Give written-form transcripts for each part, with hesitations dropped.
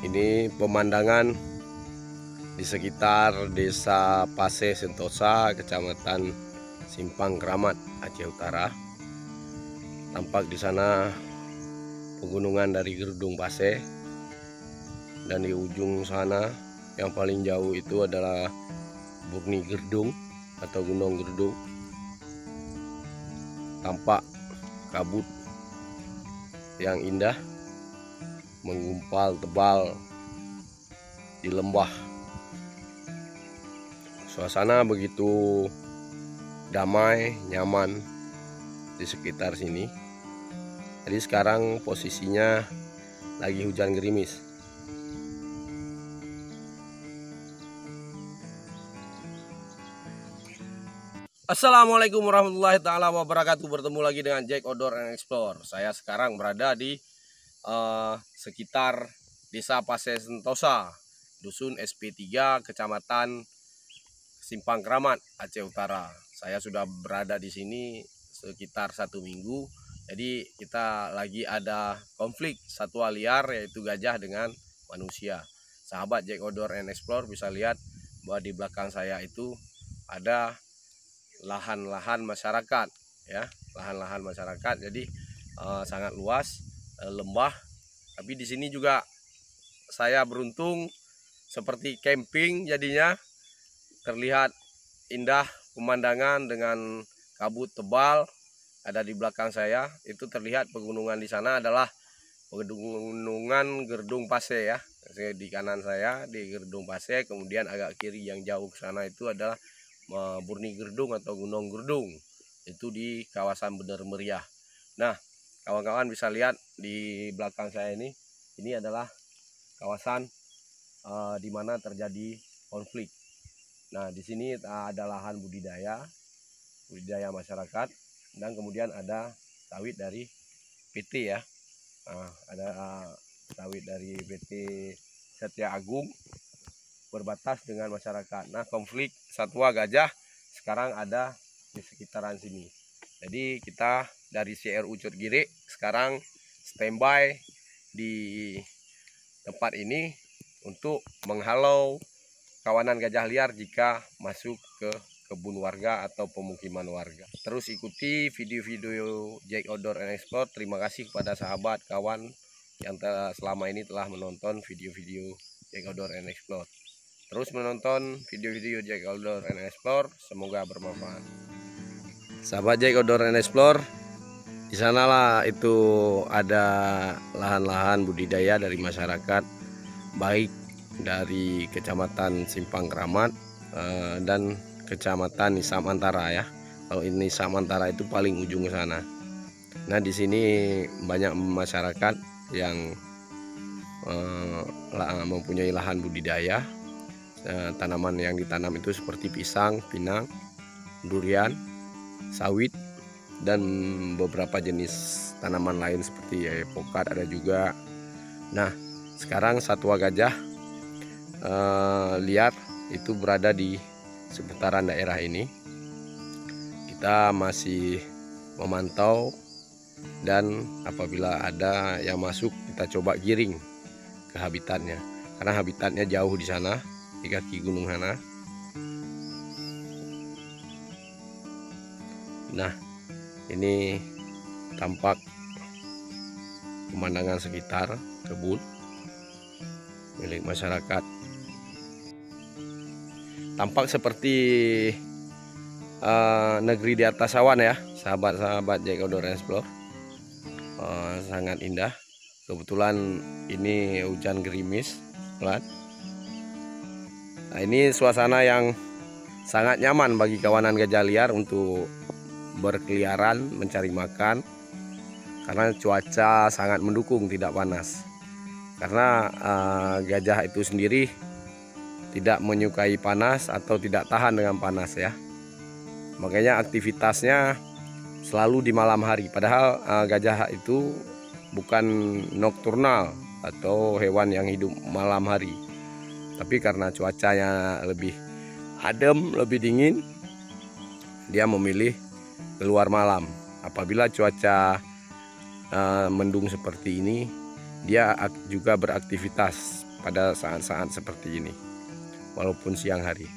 Ini pemandangan di sekitar Desa Pase Sentosa, Kecamatan Simpang Kramat, Aceh Utara. Tampak di sana pegunungan dari Gerdung Pase, dan di ujung sana yang paling jauh itu adalah Burni Gerdung atau Gunung Gerdung. Tampak kabut yang indah menggumpal tebal di lembah. Suasana begitu damai, nyaman di sekitar sini. Jadi sekarang posisinya lagi hujan gerimis. Assalamualaikum warahmatullahi taala wabarakatuh. Bertemu lagi dengan Jack Outdoor and Explore. Saya sekarang berada di sekitar Desa Pase Sentosa, Dusun SP3, Kecamatan Simpang Kramat, Aceh Utara. Saya sudah berada di sini sekitar 1 minggu. Jadi kita lagi ada konflik satwa liar, yaitu gajah dengan manusia. Sahabat Jack Outdoor and Explore bisa lihat bahwa di belakang saya itu ada lahan-lahan masyarakat, ya, lahan-lahan masyarakat. Jadi sangat luas, lembah. Tapi di sini juga saya beruntung seperti camping, jadinya terlihat indah pemandangan dengan kabut tebal ada di belakang saya. Itu terlihat pegunungan di sana adalah pegunungan Gerdung Pase, ya. Di kanan saya di Gerdung Pase, kemudian agak kiri yang jauh ke sana itu adalah Burni Gerdung atau Gunung Gerdung, itu di kawasan Bener Meriah. Nah, kawan-kawan bisa lihat di belakang saya ini adalah kawasan di mana terjadi konflik. Nah, di sini ada lahan budidaya masyarakat, dan kemudian ada sawit dari PT, ya. Nah, ada sawit dari PT Setia Agung berbatas dengan masyarakat. Nah, konflik satwa gajah sekarang ada di sekitaran sini. Jadi kita dari CRU Cut Giri sekarang standby di tempat ini untuk menghalau kawanan gajah liar jika masuk ke kebun warga atau pemukiman warga. Terus ikuti video-video Jack Outdoor and Explore. Terima kasih kepada sahabat kawan yang selama ini telah menonton video-video Jack Outdoor and Explore. Terus menonton video-video Jack Outdoor and Explore, semoga bermanfaat. Sahabat Jack Outdoor and Explore, di sanalah itu ada lahan-lahan budidaya dari masyarakat, baik dari Kecamatan Simpang Kramat dan Kecamatan Nisam Antara, ya. Kalau ini Nisam Antara itu paling ujung sana. Nah, di sini banyak masyarakat yang mempunyai lahan budidaya. Tanaman yang ditanam itu seperti pisang, pinang, durian, sawit, dan beberapa jenis tanaman lain seperti epokat ada juga. Nah, sekarang satwa gajah liar itu berada di seputaran daerah ini. Kita masih memantau, dan apabila ada yang masuk kita coba giring ke habitatnya, karena habitatnya jauh di sana di kaki gunung sana. Nah, ini tampak pemandangan sekitar kebun milik masyarakat. Tampak seperti negeri di atas awan, ya, sahabat-sahabat Jack Outdoor and Explore. Sangat indah. Kebetulan ini hujan gerimis pelan. Nah, ini suasana yang sangat nyaman bagi kawanan gajah liar untuk berkeliaran mencari makan, karena cuaca sangat mendukung, tidak panas. Karena gajah itu sendiri tidak menyukai panas atau tidak tahan dengan panas, ya. Makanya aktivitasnya selalu di malam hari. Padahal gajah itu bukan nokturnal atau hewan yang hidup malam hari. Tapi karena cuacanya lebih adem, lebih dingin, dia memilih keluar malam. Apabila cuaca mendung seperti ini, dia juga beraktivitas pada saat-saat seperti ini, walaupun siang hari.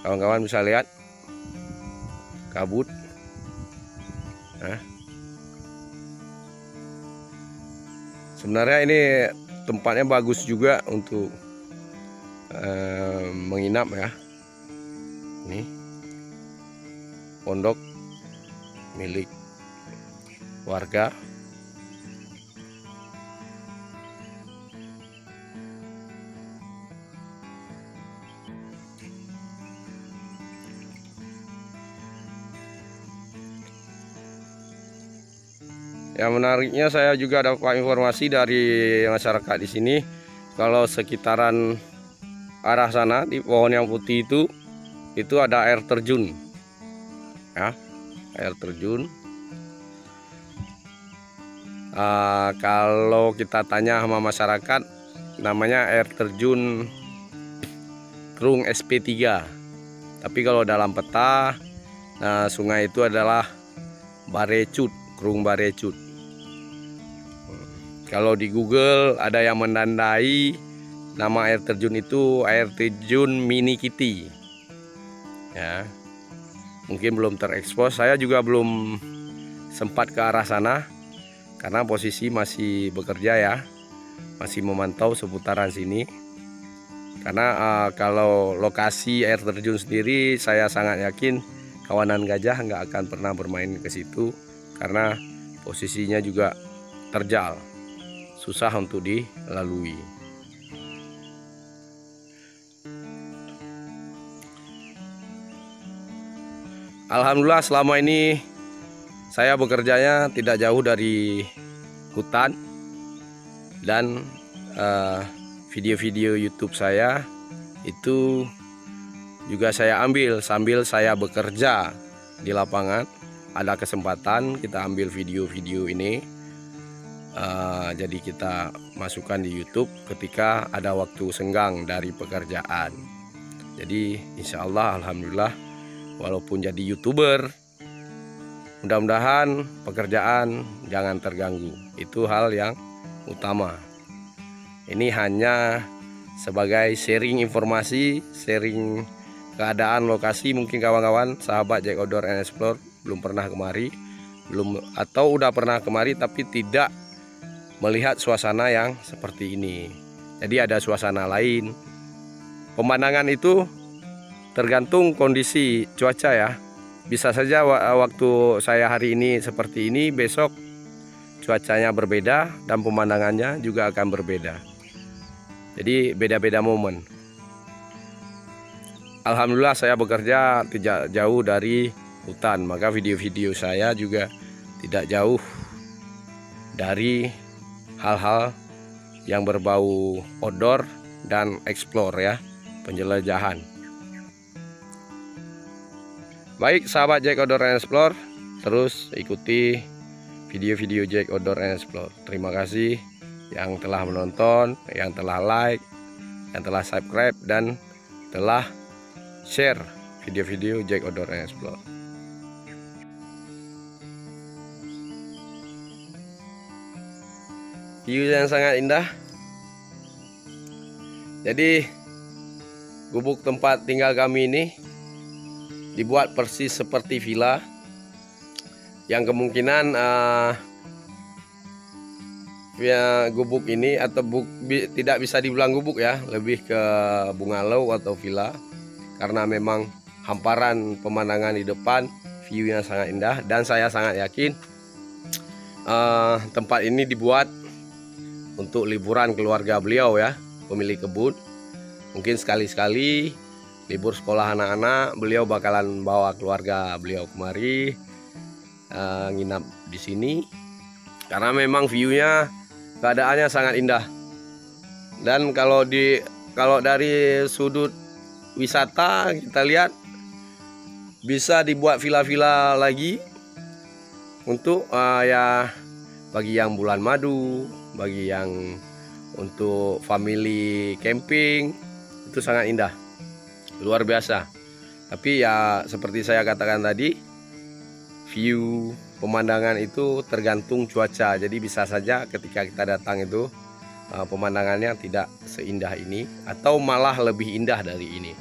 Kawan-kawan bisa lihat kabut. Sebenarnya ini tempatnya bagus juga untuk menginap ya. Ini pondok milik warga. Yang menariknya, saya juga dapat informasi dari masyarakat di sini kalau sekitaran arah sana di pohon yang putih itu ada air terjun ya, air terjun. Kalau kita tanya sama masyarakat, namanya air terjun Krung SP3, tapi kalau dalam peta sungai itu adalah Barecut, Krung Barecut. Kalau di Google ada yang menandai nama air terjun itu air terjun Mini Kitty ya. Mungkin belum terekspos, saya juga belum sempat ke arah sana karena posisi masih bekerja ya, masih memantau seputaran sini. Karena kalau lokasi air terjun sendiri, saya sangat yakin kawanan gajah nggak akan pernah bermain ke situ karena posisinya juga terjal, susah untuk dilalui. Alhamdulillah selama ini saya bekerjanya tidak jauh dari hutan, dan video-video YouTube saya itu juga saya ambil sambil saya bekerja di lapangan. Ada kesempatan kita ambil video-video ini, jadi kita masukkan di YouTube ketika ada waktu senggang dari pekerjaan. Jadi insya Allah, alhamdulillah, walaupun jadi YouTuber, mudah-mudahan pekerjaan jangan terganggu. Itu hal yang utama. Ini hanya sebagai sharing informasi, sharing keadaan lokasi. Mungkin kawan-kawan sahabat Jack Outdoor and Explore belum pernah kemari, atau udah pernah kemari tapi tidak melihat suasana yang seperti ini. Jadi ada suasana lain. Pemandangan itu tergantung kondisi cuaca ya. Bisa saja waktu saya hari ini seperti ini, besok cuacanya berbeda dan pemandangannya juga akan berbeda. Jadi beda-beda momen. Alhamdulillah saya bekerja tidak jauh dari hutan, maka video-video saya juga tidak jauh dari hal-hal yang berbau outdoor dan explore ya, penjelajahan. Baik sahabat Jack Outdoor and Explore, terus ikuti video-video Jack Outdoor and Explore. Terima kasih yang telah menonton, yang telah like, yang telah subscribe, dan telah share video-video Jack Outdoor and Explore. View yang sangat indah. Jadi gubuk tempat tinggal kami ini dibuat persis seperti villa, yang kemungkinan gubuk ini atau tidak bisa dibilang gubuk ya, lebih ke bungalow atau villa, karena memang hamparan pemandangan di depan, view yang sangat indah, dan saya sangat yakin tempat ini dibuat untuk liburan keluarga beliau ya, pemilik kebun. Mungkin sekali-sekali libur sekolah anak-anak, beliau bakalan bawa keluarga beliau kemari nginap di sini, karena memang view-nya, keadaannya sangat indah. Dan kalau dari sudut wisata kita lihat, bisa dibuat villa-villa lagi untuk ya bagi yang bulan madu, bagi yang untuk family camping, itu sangat indah, luar biasa. Tapi ya seperti saya katakan tadi, view pemandangan itu tergantung cuaca. Jadi bisa saja ketika kita datang itu pemandangannya tidak seindah ini atau malah lebih indah dari ini.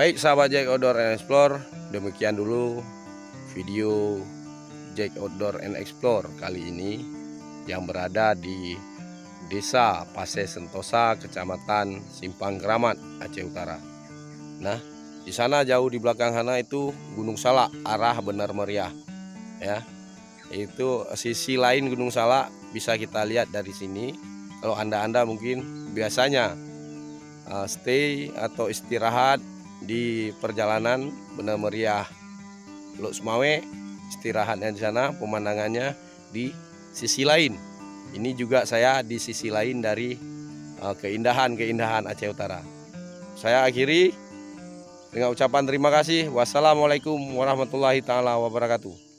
Baik sahabat Jack Outdoor and Explore, demikian dulu video Jack Outdoor and Explore kali ini yang berada di Desa Paseh Sentosa, Kecamatan Simpang Kramat, Aceh Utara. Nah, di sana jauh di belakang sana itu Gunung Salak arah Benar Meriah ya. Itu sisi lain Gunung Salak bisa kita lihat dari sini. Kalau Anda mungkin biasanya stay atau istirahat di perjalanan Benar Meriah Lok Sumawe, istirahatnya di sana, pemandangannya di sisi lain. Ini juga saya di sisi lain dari keindahan Aceh Utara. Saya akhiri dengan ucapan terima kasih. Wassalamualaikum warahmatullahi taala wabarakatuh.